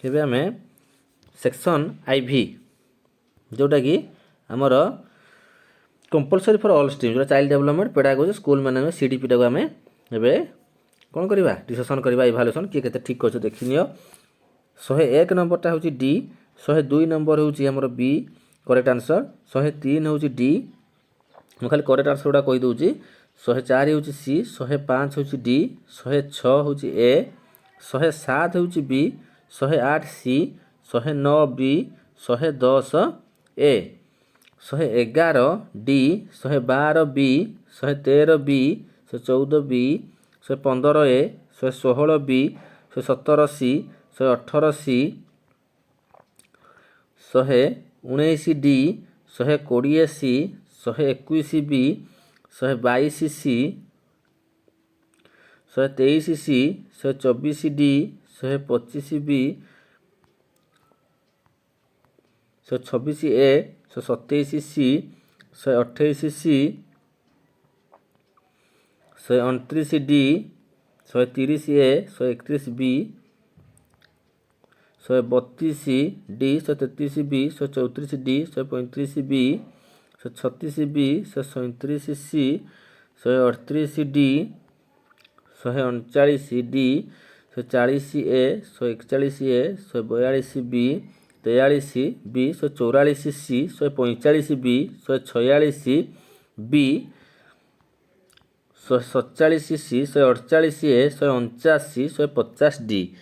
ଏବେ ଆମେ section IV जोटा कि आमर कंपलसरी फॉर ऑल स्ट्रीम जो चाइल्ड डेवलपमेंट पेडागोजी स्कूल मैंने CDP टाक आम ए कौन करवा डिस्कसन करवा इभालुएसन किए केते ठीक कर देखि नियो 101 नंबरटा हूँ D 102 नंबर हूँ आमर B करेक्ट आंसर 103 हूँ D मुझे खाली करेक्ट आंसर गुड़ा कहीदे 104 हूँ C 105 हूँ D 106 हूँ A 107 हूँ B 108 C 109 B 110 A 111 D 112 B 113 B 114 B 115 A 116 B 117 C 118 C 119 D 120 C 121 B 122 C 123 C 124 D 125 B 126 A 127 C 128 C 129 D 130 A 131 B 132 D 133 B 134 D 135 B 136 B 137 C 138 D 139 D 140 A 141 A 142 B 43 B 144 C 145 B 146 B 147 C 148 A 149 150 D